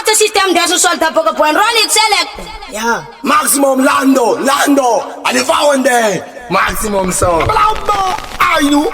este sistema de eso suelta porque pueden run it select. Yeah. Maximum Lando, and if I one day, maximum sound. I know.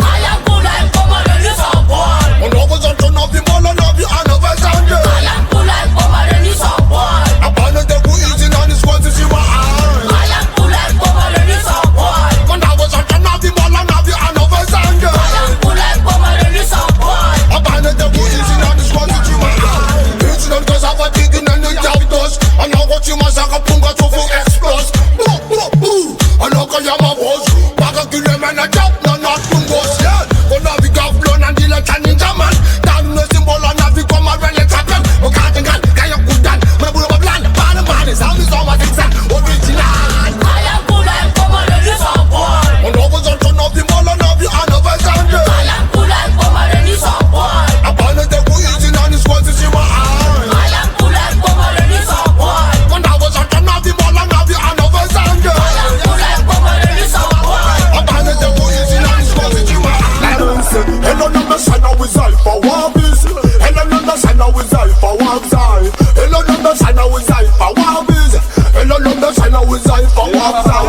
I am cool like over the news of boy. On over the turn of the ball and of the another sound. I am cool like over the news of boy. I'm gonna take who easy on this one to see my eye. I am cool like over the news of boy. When I was on turn of the ball and of the another sound. I am cool like over the news of boy. I'm gonna take who easy on this one to see my eye. It's not cause I'm a digging and the job does. And now what you must have a punga to full explode. And now cause I'm a boss. Back a kill them and a job, no not pungos. Yeah. Gonna be governor and deal a ninja man. Down the symbol and have become a relic happen. Oh can't you good done. When I put up a plan, man is how is all my things and original. I am cool like over the news of boy. And over the turn of the ball and of the another sound. I am cool like over the news of boy. I'm gonna take who easy on this one to see my eye. I am cool like over the news of boy. When I was on turn of the ball and of the another sound. I am cool like over the news of boy. I'm gonna take who easy on this one to see my eye. Hello, number sign now is I for one piece. Hello, number sign now is I for one side. Hello, number sign now is I for one piece. Hello, number sign now is I for one side.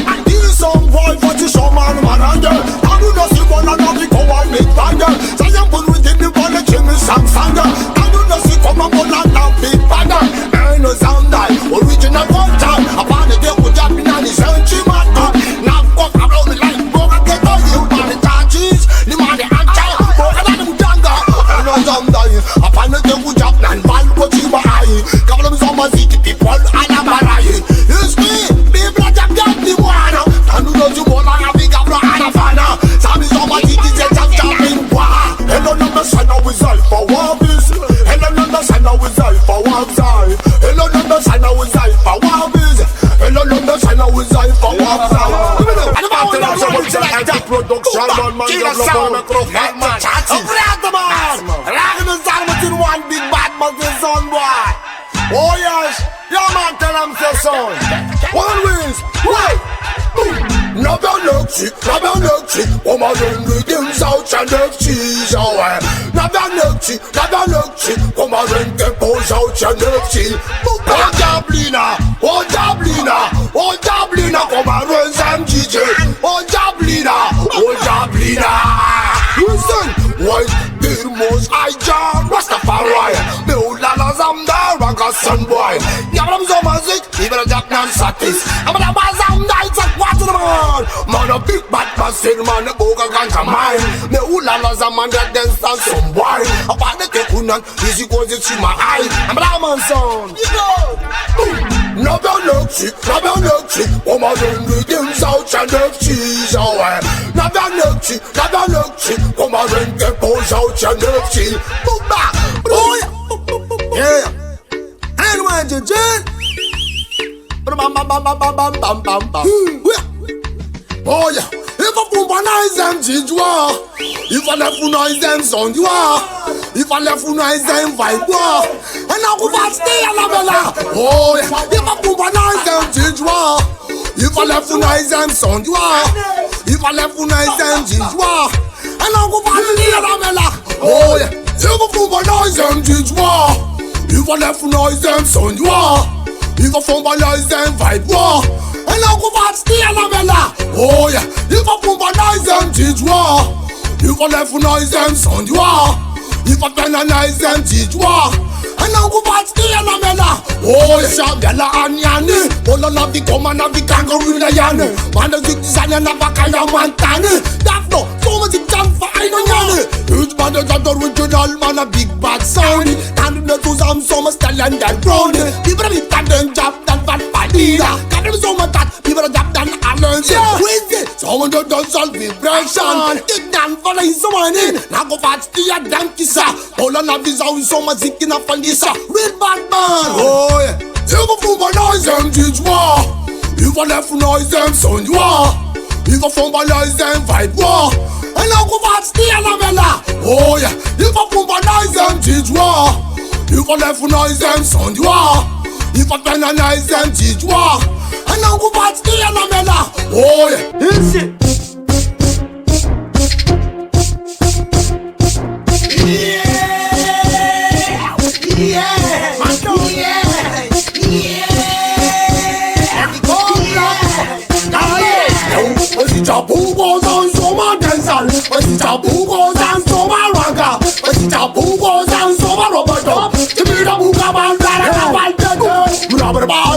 I need some boy for the showman, man, and girl. I do not see one and not go and make banger. Say I'm good within the ball, give me some sanger. I do not see come and go and not big banger. I know sound die, original one time. Upon the day with that in the century, man. Now fuck around the line, go and get all you on the charges. The money and child, go and let them danga. I know some die, upon the day with that and van, go to my eye. Couple of some city people, and I'm a riot. It's me, people that have got the one. I do not see more like a big abra and a fana. Some is some city that have jumping. Hello, number sign now is I for one piece. Hello, number sign now is I for one side. Hello, number sign now is I for one piece. Hello, number sign now is I for one side. And if I want to know what's like that production, man, kill a sound, man, upgrade the man. Rockin' the sound within one big bad monkey son, boy. Oh yes, yeah man, tell them say son. One wins, right. Navianökçi, Komarın rhythm sauçan ökçi, Navianökçi, Komarın tempo sauçan ökçi. O Jablina, Komarın zemcici. O Jablina. Listen, white Dirmos Aycan, Rastafari. Beulala zamda, Raka son boy. Yavrum zomazik, even a jack nan satis. I'm a bazamda, it's a quarter man. Man a big bad person, man a boga ganja mine. Me ulala zaman that then stand some boy. Upon the kekunan, easy goes it to my eye. I'm a man son. Navianökçi, Komarın rhythm sauçan ökçi. Navianökçi, Komarın tempo sauçan ökçi. Oh yeah. And when you turn, oh yeah. If I companize them, jijwa. If I left noise them sound, you are. If I left noise them vibe, and I go back stay a la bella. Oh yeah. If I companize them, jijwa. If I left noise them sound, you are. If I left noise them, jijwa. And I go back stay a la bella. Oh yeah. If I companize them, jijwa. If I left noise them sound, you are. If I companize them vibe, and I go back stay a la bella. Oh yeah. If I companize them, jijwa. If I left noise them sound, you are. If I penalize them, jijwa. And I go back stay a la bella. Oh yeah. Shabella anyani. All of the common of the kangaroo the yanni. Man the big design and a bakaya mantani. That's no, so much it can find on yanni. Huge man the original man a big bad sound. And the two some summer stallion that brownie. People be that then job than fat fadida. Got them so much that people are job than alone. With it, someone that does all vibration. Dig down for like someone in. Now go fat stay a damn kissa. All of these are so much ziking up on this. Real bad man. Oh yeah. If I phone my noise them teach war. If I left noise them sound war. If I phone my noise them vibe war. And I go back stay a la bella. Oh yeah. If I phone my noise them teach war. If I left noise them sound war. If I penalize them teach war. And I go back stay a la bella. Oh yeah. This it. Yeah.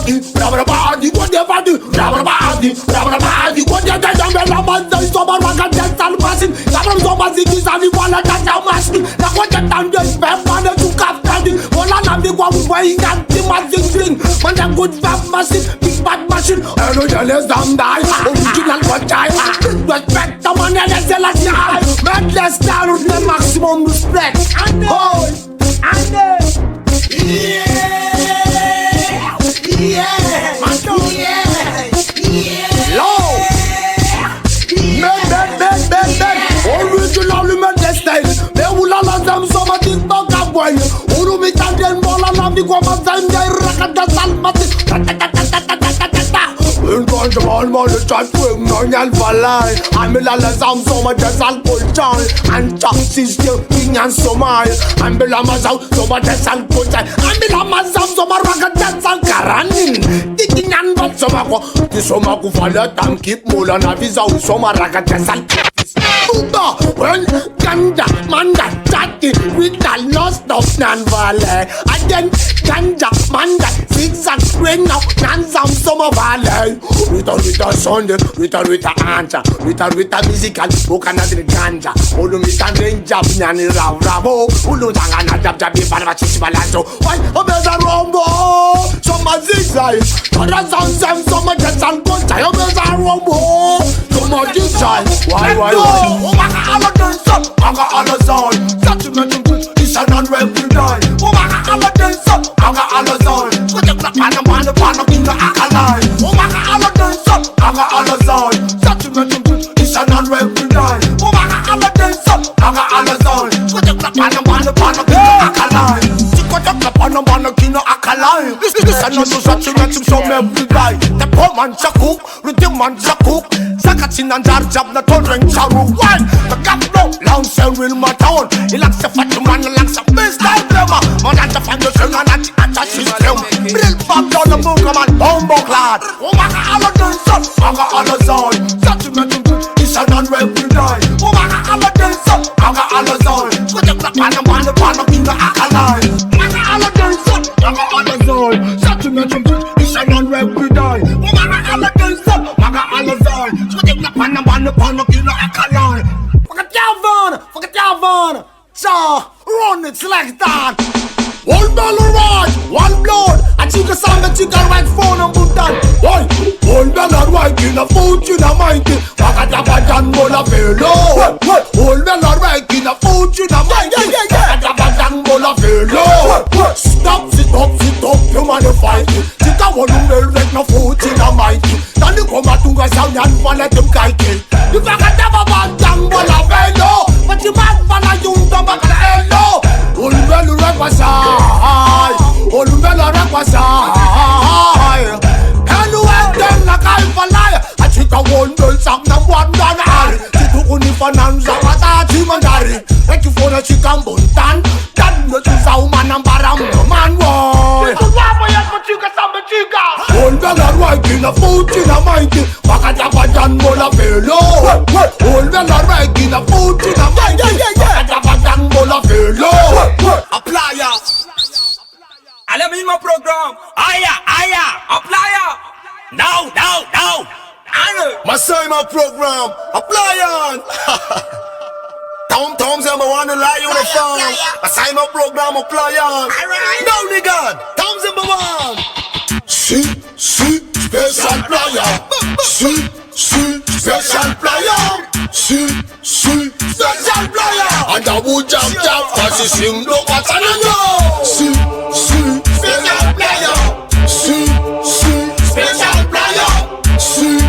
body, rubber body, what your body, rubber body, what your damn bella man, the summer rock and dance and passing. Some summer ziggies and the one that are mashing. Now what you done just bad man to cap candy. All I have the one way and the magic thing. Man, a good fat machine, big bad machine. I know you less than die. Original what I respect the man and the celestial. Man, let's start with the maximum respect. And original human style. They will all them some of these bug up boy. Uru mi tanden bola na mi kwa mazan jai rakata salmati. In control man the chat wing no nyal falai. I'm a la sam so much as alcohol and chop system king and so my. I'm a la mazau so much as alcohol. I'm a la mazam so much rakata sankaranin. Tiking and what so mako. This so mako fala tam keep mola na visa so much rakata sankaranin. When ganja, manda, chatty, with the lost of non-valley. Again, ganja, manda, zigzag, rain now, non-zam, summer valley. With a Sunday, with a answer, with a musical, book another ganja. Ulu mitan range, nyani ravo, ulu tangana jab, balazo. Why, a better rombo, some zigzag, some some jets and conta, a better rombo, some zigzag. Why? Umaka all dance up, Umaka all zone. Sentiment is a non-rebel die. Umaka all dance up, Umaka all zone. Put the black pan in the alkaline. Umaka all dance up, Umaka all zone. Sentiment is a non-rebel die. Umaka all dance up, Umaka all zone. Put the black pan in the alkaline. Put the black pan in the alkaline. This is another sentiment so every guy. The poor man cook, the man cook. Sakachin and Jarjab na tolring charu one. The gap no long sell real my town. He likes to fight the man, he likes to face time drama. Man at the fan the sing and at the system. Real fab down the book man, bombo clad. Umaka all dance up, Umaka all zone. Sentiment is a non-rebel die. Umaka all dance up, Umaka all zone. Put the black man in the alkaline. Umaka all dance up, Umaka all zone. Sentiment is a non-rebel die. Umaka all dance up, Umaka all zone. Forget your van. So, run it like that. One dollar right, one blood. A chica song, a chica right phone and put that. Why? $1 right in a fortune, a mighty. Wakatabadan bola fellow. $1 right in a fortune, a mighty. Wakatabadan bola fellow. Stop, sit up, you man fight it. Chica one will make no fortune, a mighty. Then you come out to go sound and fall at them kite. You Wakatabadan bola fellow. But you man follow you, don't back the hello. Olùbẹ́lù rẹ̀ pàṣà, olùbẹ́lù rẹ̀ pàṣà. Ẹnu ẹ̀dẹ̀ nàka ìfọláyà, àtìkà wọ̀ndó ìsàmùnà wọ̀ndánà. Títú onífọ̀nàmùsà pátá tí mo darí. Ẹ̀kí fọ́nà chica ń bò ń tán. Dádì ló ti sa ọmọ náà bára mọ̀ máa ń wọ̀. Títú wá bóyá kò chica sábẹ̀ chica. Olùbẹ́lù rẹ̀ ìgbìnà fún jìnnà máa ń jì. Wákàtí àbájá ń bọ̀ láfẹ̀ẹ́ lọ. Olùbẹ́lù rẹ̀ ìgbìnà fún jìnnà máa ń jì. Wákàtí àbájá ń bọ̀ láfẹ̀ẹ́ lọ. Applier. I let me in my program. Aya, applier. Now. My son, my program, appliance. Tom, say I wanna lie on the phone. I sign my program, appliance. No, nigga, Tom's number one. See, special player. See, special player. See, special player. And I would jump, cause it's him, no what's on the See, special player. See, special player. See,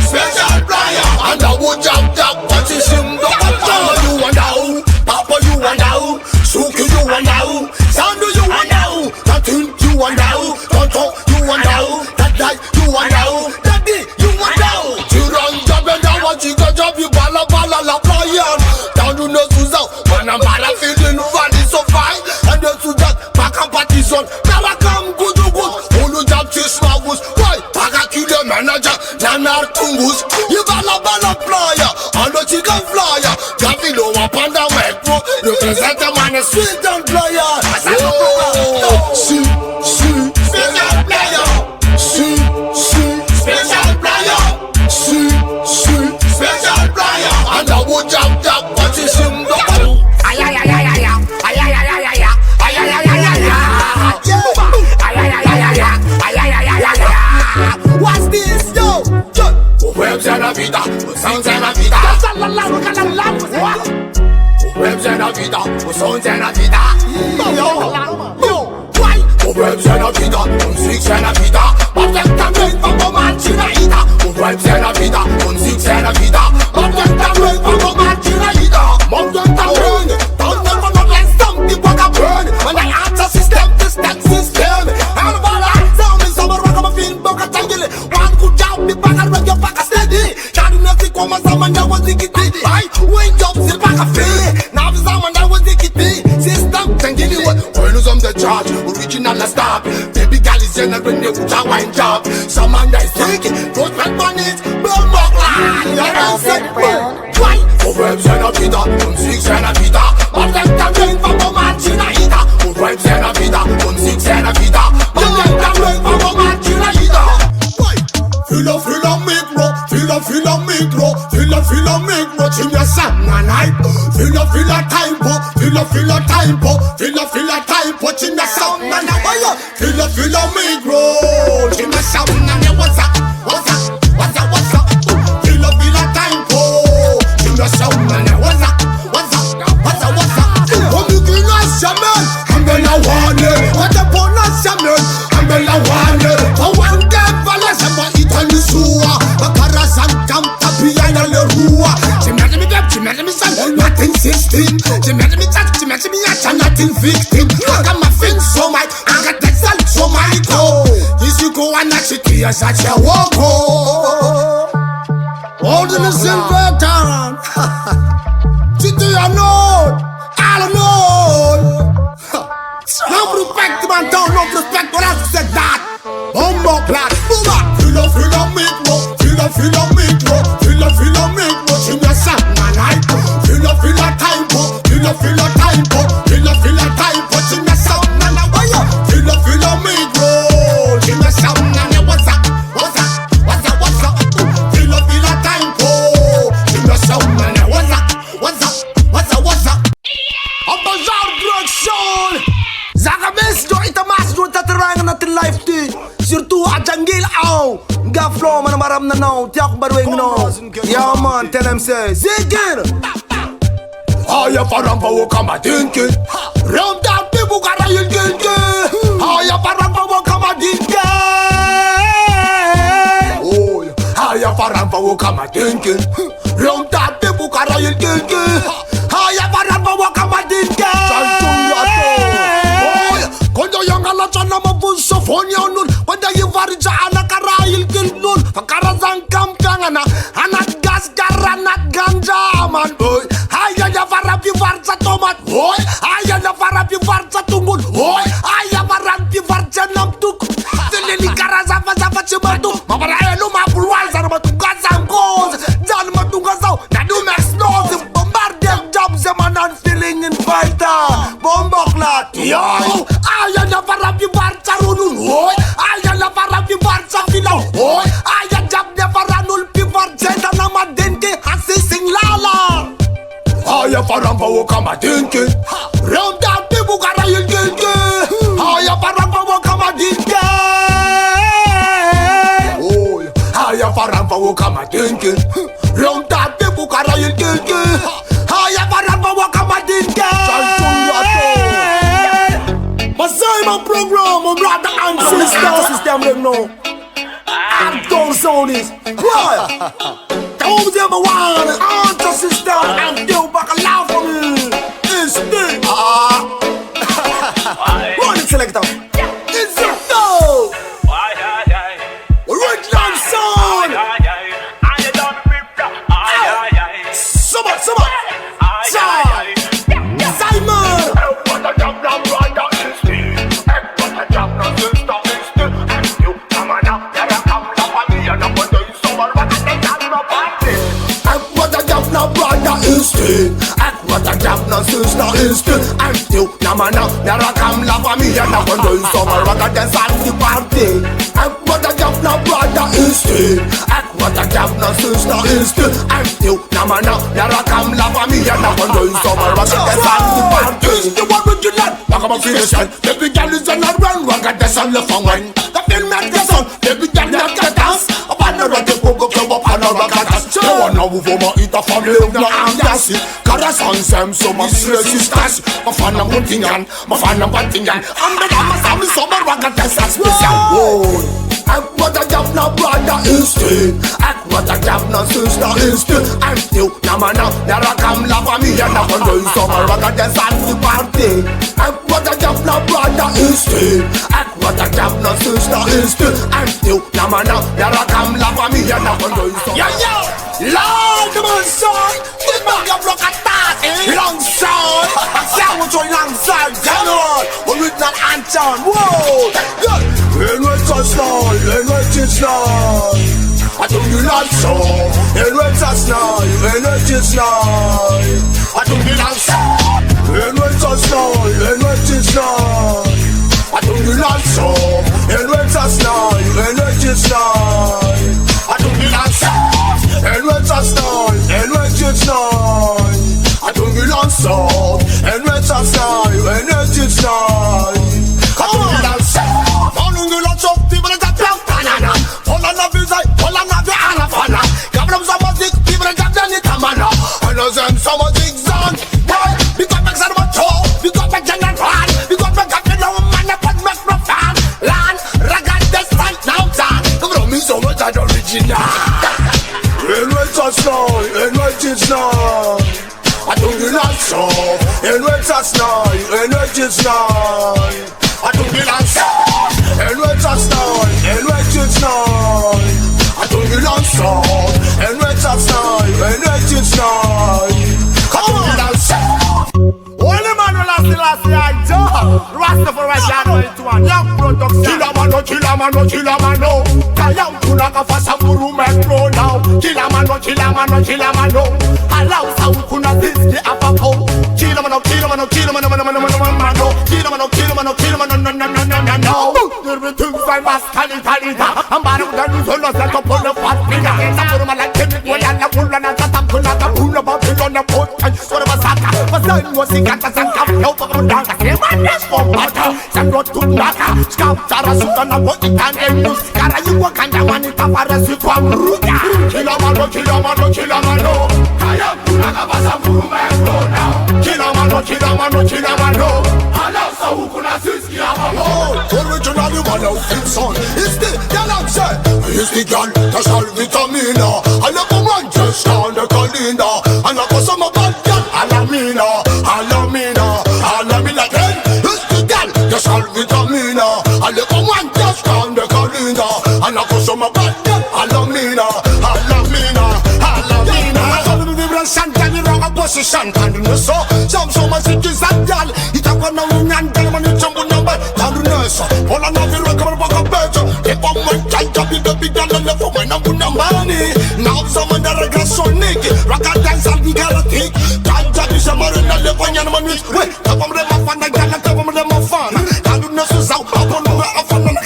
special player. And I would jump, cause it's him, no what's on the You and out, Papa you and out, Suki you and out, Sandu you and out, Tatin you and out, Tonto you and out, That night you and out, Daddy you and out. Tiran job and I want you to job you bala la playan. Down to no Susan, when I'm bala feeling nobody so fine. And then to that, back and party son, now I come good. Olu job chase my goose, why? Paga kill the manager, Nanar Tungus. You bala player, and the chicken flyer. Gavi no up on the metro, represent the man a sweet and player. See, special player. when you some the charge, original a stop. Baby girl is in a when they put a wine job. Some man that is thinking, don't spend money, burn back line. You know said, why? For vibes and a pita, on 6 and a pita. But them can drink for my man, China Ida. For vibes and a pita, on 6 and a pita. But them can drink for my man, China Ida. Feel a micro, feel a micro, feel a micro, chim ya sam na night. Feel a tempo, feel a tempo, feel a tempo, chim ya sam na na wire. Feel a micro, chim ya sam na na what's up, what's up, what's up, what's up. Feel a tempo, chim ya sam na na what's up, what's up, what's up, what's up. Oh me green as shaman, I'm gonna want it. What the bonus shaman, I'm gonna want it. For one day, valas I'm Suwa, Bakarasan Kam Tapiana Lerua. She made me up, she made me son, nothing 16. She made me touch, she made me at nothing 15. I got my things so much, I got that salt so my go. This you go and that shit here, such a walk. All in the silver town. City I know, I don't know. No respect, man, don't no respect, but I said that. Bombo class, boom up. Feel a micro, feel a micro, feel a micro, chim ya sam na night. Feel a tempo, feel a tempo, feel a tempo, chim ya sam na na wire. Feel a micro, chim ya sam na na what's up, what's up, what's up, what's up. Feel a tempo, chim ya sam na na what's up, what's up, what's up, what's up. Op de Zuidbrugzone, zagen mensen door ita mas door dat terrein na te life ti. Surtout a jungle au. Ga flow man maram na now, tiak barwing no. Yeah man, tell them say, zikir. Aya parampa wo kama dinki. Ram da pibu kara yil dinki. Aya parampa wo kama dinki. Oh, aya parampa wo kama dinki. Ram da pibu kara yil dinki. Aya parampa wo kama dinki. Kondo yang ala chana mabuso phone ya nun. Kondo yivari ja ala karail kil nun. Fakara zangkam kangana. Anak gas garanat ganja man boy. Haya ya varapi varza tomat boy. Haya ya varapi varza tungun boy. Haya varapi varza namtuk. Teleli karaza vaza chimatu. Mabara elu mabulwal zara matugaza mkoz. Zan matugazao. Nadu maxnose. Bombardier jobs man and feeling in fighter. Bomboklat yo. Aya na varapi varza runun boy. Aya na varapi varza filaw boy. Aya jab ne varanul pi varza na madente hasi sing lala. Aya faramba wo kama dinki. Ram da pibu kara yil dinki. Aya faramba wo kama dinki. Oh, aya faramba wo kama dinki. Ram da pibu kara yil dinki. Aya faramba wo kama dinki. Masai my program, my brother and sister system them know. I'm don't sound this. Right. Don't ever want an answer system and do back a laugh for me. It's this. Run it, selector. It's a dog. Original sound. Summer. Simon. Act what a job no sister instinct. And still na mana nara kam la familia na kondo in summer rock and dance at the party. Act what a job no brother instinct. Act what a job no sister instinct. And still na mana nara kam la familia na kondo in summer rock and dance at the party. This the one with you land. Back up a finish line. Baby girl is on a run. Rock and dance on the phone wine. The film make the sound. Baby girl not get dance. Up on the road the go club up on the rock and dance. No one know who for eat a family no ambiance. Sem so much resistance. My fan I'm hunting on, my fan I'm hunting on. I'm the mama Sammy summer rock and dance special. Whoa. Act what a job no brother instinct. Act what a job no sister instinct. And still na mana nara kam la familia na kondo in summer rock and dance at the party. Act what a job no brother instinct. Act what a job no sister instinct. And still na mana nara kam la familia na kondo in summer. Yeah. Lord man son, the bag of rock attack. Long sound, sound with your long side, general. When we connection. Whoa, yeah. When we touch now, when we teach now, I don't do not so. When we touch now, when we teach now, I don't do not so. When we touch now, when we teach now, I don't do not so. When we touch now, when we teach now, I don't do not so. When we touch now, when we teach now, I don't do not so. When we touch now, when we teach now, I don't do not so. On nous la chop, people that play banana. On la visa, on la vie à la fana. Gabriel Zamazik, people that play Tamana. On nous aime Zamazik Zan. Boy, we got back on the toe, we got back on the run, we got back on the man that put make no fan. Land, ragad, this right now, Zan. Come on, me so much at original. When we touch now, when we teach now, I don't do not so. When we touch now, when we teach now, I don't do not so. When we touch now, when we teach now, I don't do not so. When we touch now, when we teach now, I don't do not so. Only man will last the I do. Rastafari Jano into one young production. Kilamano, kilamano, kilamano. Kayam kunaka fasa muru metro now. Kilamano, kilamano, kilamano. Allow some kuna ziski apapo. Kilamano, kilamano, kilamano, kilamano, kilamano, kilamano, kilamano, no, no, no, no, no, no. Everything's I must tally. I'm bad with the news on the set up on the fat finger. Some of like Timmy, we are not pulling at the top, pulling about it on the boat. And sort of a saka. But then was he got the sun come out of the dark. Man, that's for butter. Some road to Naka. Scout Tarasuka, what it can do. Cara, you walk and I want it to pass you from Ruga. Kilamano, kilamano, kilamano. Kaya, Punaka, Basamu, now. Kilamano, kilamano, kilamano. Allow Saukuna Siski. Oh, originally one outfit son. It's the Yalanse. It's the gun, the shall vitamina. I love a man just on the Kalina. And I got some about that. Alamina, Alamina, Alamina again. It's the gun, the shall vitamina. I love a man just on the Kalina. And I got some about that. Alamina, Alamina, Alamina. I got the vibration, tell you wrong position. And you so, so much it is that gal. It's a one and tell me it's a number. All I know is rock a better. If I'm my child, I'll be the big gal and for when I'm gonna money. Now someone that I got so naked. Rock a dance, I'll be galactic. Can't tell you some more than I live on your money. Wait, come on, let my fun, I can't come on, let my fun. Can't do nothing, so I'm on the way of fun and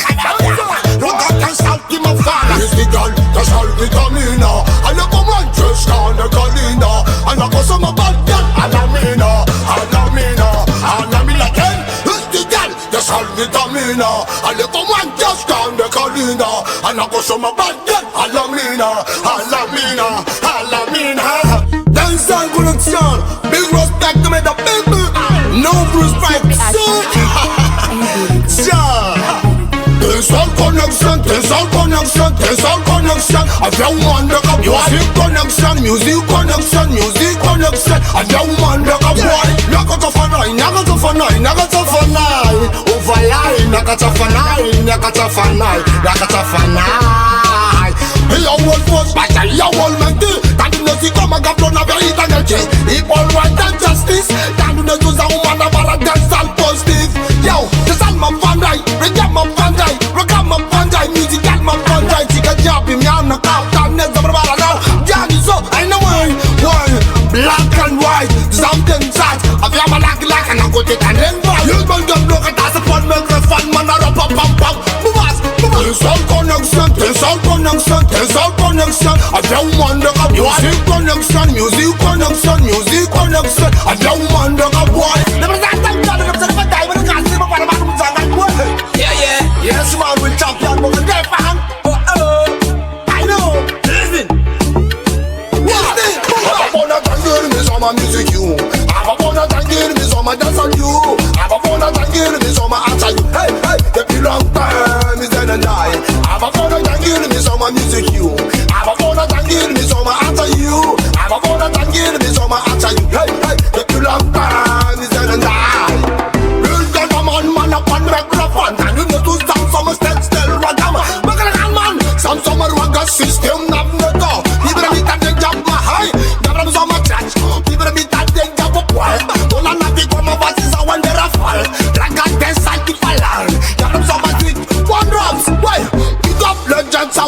rock a dance, I'll give my fun. It's the gal, that's all the Camina. I look on my chest on the Kalina. And I got some about that. Alamina, Alamina, Alamina again. It's the gal, that's all the Camina. I look on one just down the Kalina. And I got some about that. Alamina, Alamina, Alamina. Dance and connection. Big respect to me, the baby. No Bruce Pipe. There's all connection, there's all connection, there's all connection. I don't wonder a music connection, music connection, music connection. I don't wonder a boy. Nakatafanai, nakatafanai, nakatafanai. Overline, nakatafanai, nakatafanai, nakatafanai. Your world was better, your world meant it. That you know, see, come and get blown over it and again. Equal right and justice. That you know, use a woman about a dance and positive. Yo, this is my fan right, reggae my fan right, reggae my fan right, music got my fan right. Take a job in me on the couch, I'm never about now. Johnny, so I know why. Black and white, something tight. I feel my like and I go take a length. You don't get block at us upon me, fun man, I pop, pop, pop. There's all connection, there's all connection, there's all connection. I don't wonder a music connection, music connection, music connection. I don't wonder a boy.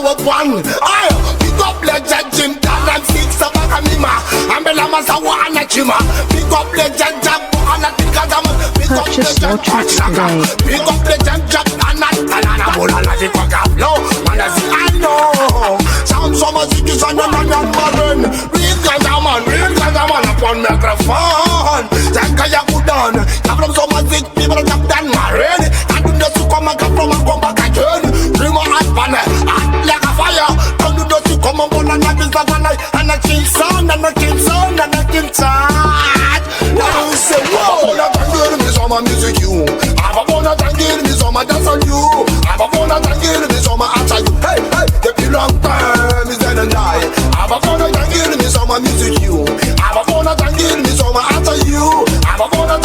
about one. Aye, pick up legend Jim Talent six of Akamima. Ambela Masawa and Achima. Pick up legend Jack and Atikadam. Pick up legend Pachaka. Pick up legend Jack and Atalana. Bola la di Pagablo. Manazi I know. Sound so much it is on your man. Real Gazaman upon microphone. Jankaya Kudan. Come from so much it people have done married. I do not come and come from and come back again. Dream on hot banner, hot like a fire. Come to those who come and burn and I build up and I kill son and I kill son and I kill son. Now you say, whoa, I can't give me some music you. I wanna thank you, me some dance on you. I wanna thank you, me some answer you. Hey, the long time is dead and die. I wanna thank you, me some music you. I wanna thank you, me some answer you. I wanna